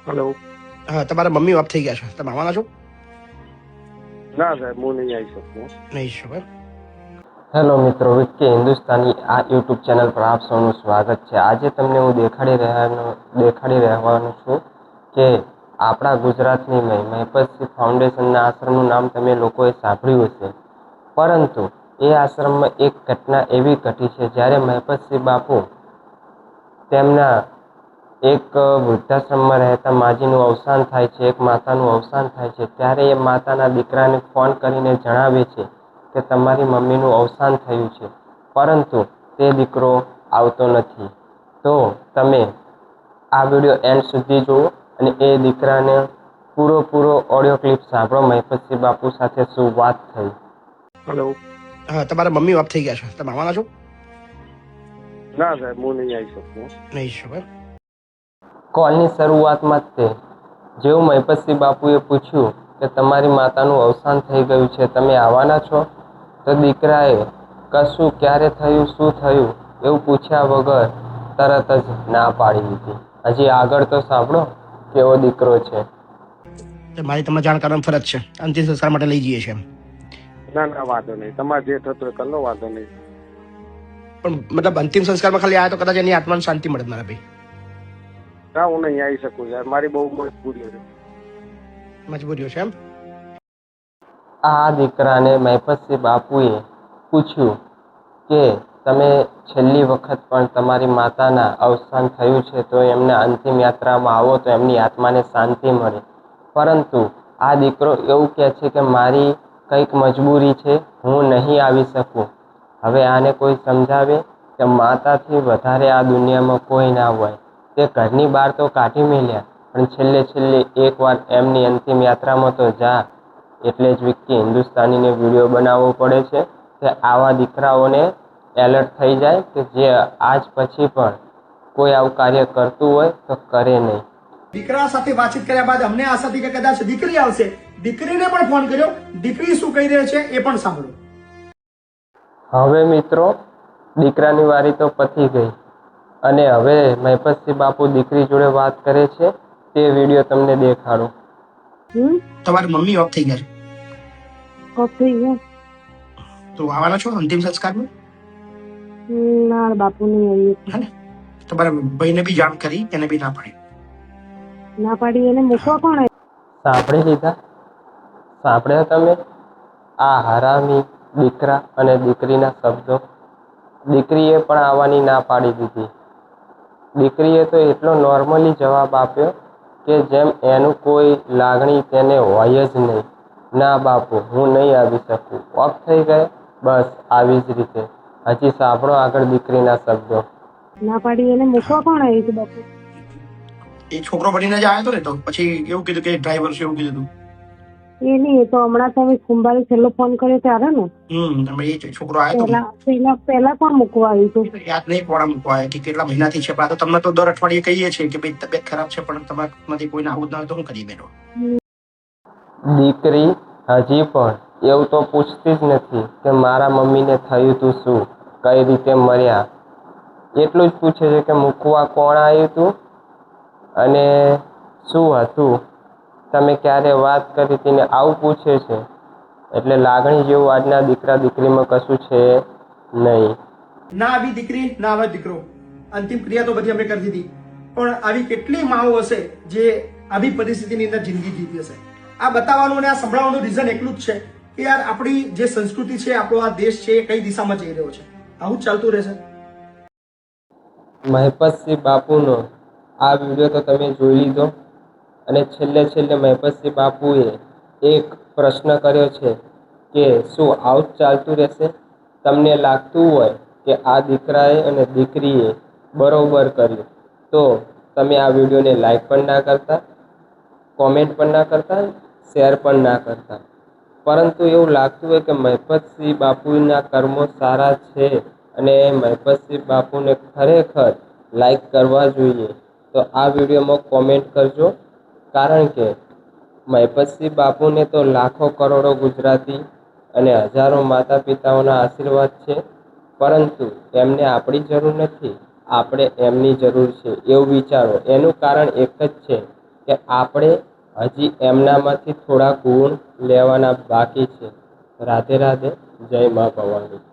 Hello. હા, તમારા mummy of થઈ ગયા છે. તમે આવવાના છો? ના સાહેબ, હું નહીં આવી શકું. નહીં છો એમ? હેલો મિત્રો, વિક્કી હિન્દુસ્તાની આ યુટ્યુબ ચેનલ પર આપ સૌનું સ્વાગત છે. આજે તમને હું દેખાડી રહેવાનો છું કે આપણા ગુજરાતની મહેપતસિંહ ફાઉન્ડેશનના આશ્રમનું નામ તમે લોકોએ સાંભળ્યું હશે, પરંતુ એ આશ્રમમાં એક ઘટના એવી ઘટી છે જ્યારે મહેપતસિંહ બાપુ તેમના એક વૃદ્ધાશ્રમમાં રહેતા માજીનું અવસાન થાય છે, એક માતાનું અવસાન થાય છે. ત્યારે એ માતાના દીકરાને ફોન કરીને જણાવે છે કે તમારી મમ્મીનું અવસાન થયું છે, પરંતુ તે દીકરો આવતો નથી. તો તમે આ વિડીયો એન્ડ સુધી જુઓ અને એ દીકરાને પૂરો ઓડિયો ક્લિપ સાંભળો. મહેપતસિંહ બાપુ સાથે શું વાત થઈ. હેલો. હા, તમારા મમ્મી ઓફ થઈ ગયા છે. તમે આવવાના છો? ના સાહેબ, હું નહીં આવી શકું. નહીં છો એમ? કોલની શરૂઆતમાં જ તે જેવું મહેપતસિંહ બાપુએ પૂછ્યું કે તમારી માતાનું અવસાન થઈ ગયું છે, તમે આવવાના છો? તો દીકરાએ કશું, ક્યારે થયું, શું થયું એવું પૂછ્યા વગર તરત જ ના પાડી દીધી. હજી આગળ તો સાંભળો કેવો દીકરો છે. મારી તમને જાણ કરવાની ફરજ છે. અંતિમ સંસ્કાર માટે લઈ જઈએ છીએ. ના વાંધો નહીં, તમારે જે થતું હોય કરી લો, વાંધો નહીં. પણ મતલબ અંતિમ સંસ્કારમાં ખાલી આવ્યા તો કદાચ એની આત્માને શાંતિ મળે મારા ભાઈ. ના, હું નહીં આવી શકું યાર, મારી બહુ મજબૂરી છે. મજબૂરીઓ છે એમ? આ દીકરાને મહેપતસિંહ બાપુએ પૂછ્યું કે તમે છેલ્લી વખત પણ તમારી માતાના અવસાન થયું છે તો એમના અંતિમ યાત્રામાં આવો તો એમની આત્માને શાંતિ મળે, પરંતુ આ દીકરો એવું કહે છે કે મારી કંઈક મજબૂરી છે, હું નહીં આવી શકું. હવે આને કોઈ સમજાવે કે માતાથી વધારે આ દુનિયામાં કોઈ ના હોય. તે ઘરની બહાર તો કાઢી મેલ્યા, પણ છેલ્લે એકવાર એમની અંતિમ યાત્રામાં તો જા. એટલે જ વિક્કી હિન્દુસ્તાનીને વિડીયો બનાવવો પડે છે કે આવા દીકરાઓને એલર્ટ થઈ જાય કે જે આજ પછી પણ કોઈ આવું કાર્ય કરતું હોય તો કરે નહીં. દીકરા સાથે વાતચીત કર્યા બાદ અમને આશા હતી કે કદાચ દીકરી આવશે. દીકરીને પણ ફોન કર્યો. દીકરી શું કહી રહી છે એ પણ સાંભળો. હવે મિત્રો, દીકરાની વારી તો પતી ગઈ અને હવે મહેપતસિંહ બાપુ દીકરી જોડે વાત કરે છે. તે વિડીયો તમને દેખાડું. તમારી મમ્મી ઓફ થઈ ગયા છે. ઓફ થઈ ગયા? તો આવવાના છો અંતિમ સંસ્કારમાં? ના બાપુ નહીં આવીએ. હે ને? તમારા ભાઈને બી જાણ કરી, એને બી ના પાડી. ના પાડી એને મૂકવા કોણ આવ્યું? સાંભળી લીધા? સાંભળ્યા તમે આ હરામી દીકરા અને દીકરીના શબ્દો? દીકરીએ પણ આવવાની ના પાડી દીધી. દીકરીએ તો એટલો નોર્મલી જવાબ આપ્યો કે જેમ એનું કોઈ લાગણી તેને હોય જ નહીં. ના બાપુ, હું નહીં આવી શકું. ઓફ થઈ ગયા? બસ આવી જ રીતે. હજી સાંભળો આગળ દીકરીના શબ્દો. ના પાડી એને મૂકવા કોણ આવ્યું હતું બાપુ? એ છોકરો બનીને જ આવ્યો હતો ને, તો પછી એવું કીધું કે ડ્રાઈવર છે એવું કીધું. એ નહીં, એ તો હમણાં તમે સોમવારે છેલ્લો ફોન કર્યો ત્યારે ને. એ છોકરો આવ્યો હતો. પહેલા કોણ મૂકવા આવ્યું હતું? યાદ નહીં કોણ મૂકવા આવ્યા કે કેટલા મહિનાથી છે. તો તમને તો દર અઠવાડિયે કહીએ છીએ કે ભાઈ તબિયત ખરાબ છે, પણ તમારામાંથી કોઈને આવું જ ના હોય તો શું કરીએ બેનો? દીકરી હજી પણ એવું તો પૂછતી જ નથી કે મારા મમ્મીને થયું તું શું, કઈ રીતે મર્યા. એટલું જ પૂછે છે કે મૂકવા કોણ આવ્યું હતું અને શું હતું, તમે ક્યારે વાત કરી હતી ને આવું પૂછે છે. એટલે લાગણી જેવું આજના દીકરા દીકરીમાં કશું છે નહીં. ના આવી દીકરી, ના આવે દીકરો. અંતિમ ક્રિયા તો બધી અમે કરી દીધી, પણ આવી કેટલી માઓ હશે જે આવી પરિસ્થિતિની અંદર જિંદગી જીવી હશે. આ બતાવવાનું અને આ સંભળાવવાનું રીઝન એટલું જ છે કે યાર આપણી જે સંસ્કૃતિ છે, આપણો આ દેશ છે, એ કઈ દિશામાં જઈ રહ્યો છે. આવું જ ચાલતું રહેશે. મહેપતસિંહ બાપુનો આ વિડીયો તો તમે જોઈ લીધો અને છેલ્લે મહેપતસિંહ બાપુએ એક પ્રશ્ન કર્યો છે કે શું આવું જ ચાલતું રહેશે? તમને લાગતું હોય કે આ દીકરાએ અને દીકરીએ બરોબર કર્યું તો તમે આ વિડીયોને લાઈક પણ ના કરતા, કોમેન્ટ પણ ના કરતા, શેર પણ ના કરતા. પરંતુ એવું લાગતું હોય કે મહેપતસિંહ બાપુના કર્મો સારા છે અને મહેપતસિંહ બાપુને ખરેખર લાઈક કરવા જોઈએ તો આ વિડીયોમાં કોમેન્ટ કરજો. કારણ કે મહેપતસિંહ બાપુને તો લાખો કરોડો ગુજરાતી અને હજારો માતા પિતાઓના આશીર્વાદ છે, પરંતુ એમને આપણી જરૂર નથી, આપણે એમની જરૂર છે એવું વિચારો. એનું કારણ એક જ છે કે આપણે હજી એમનામાંથી થોડા ગુણ લેવાના બાકી છે. રાધે રાધે. જય મા ભવાની.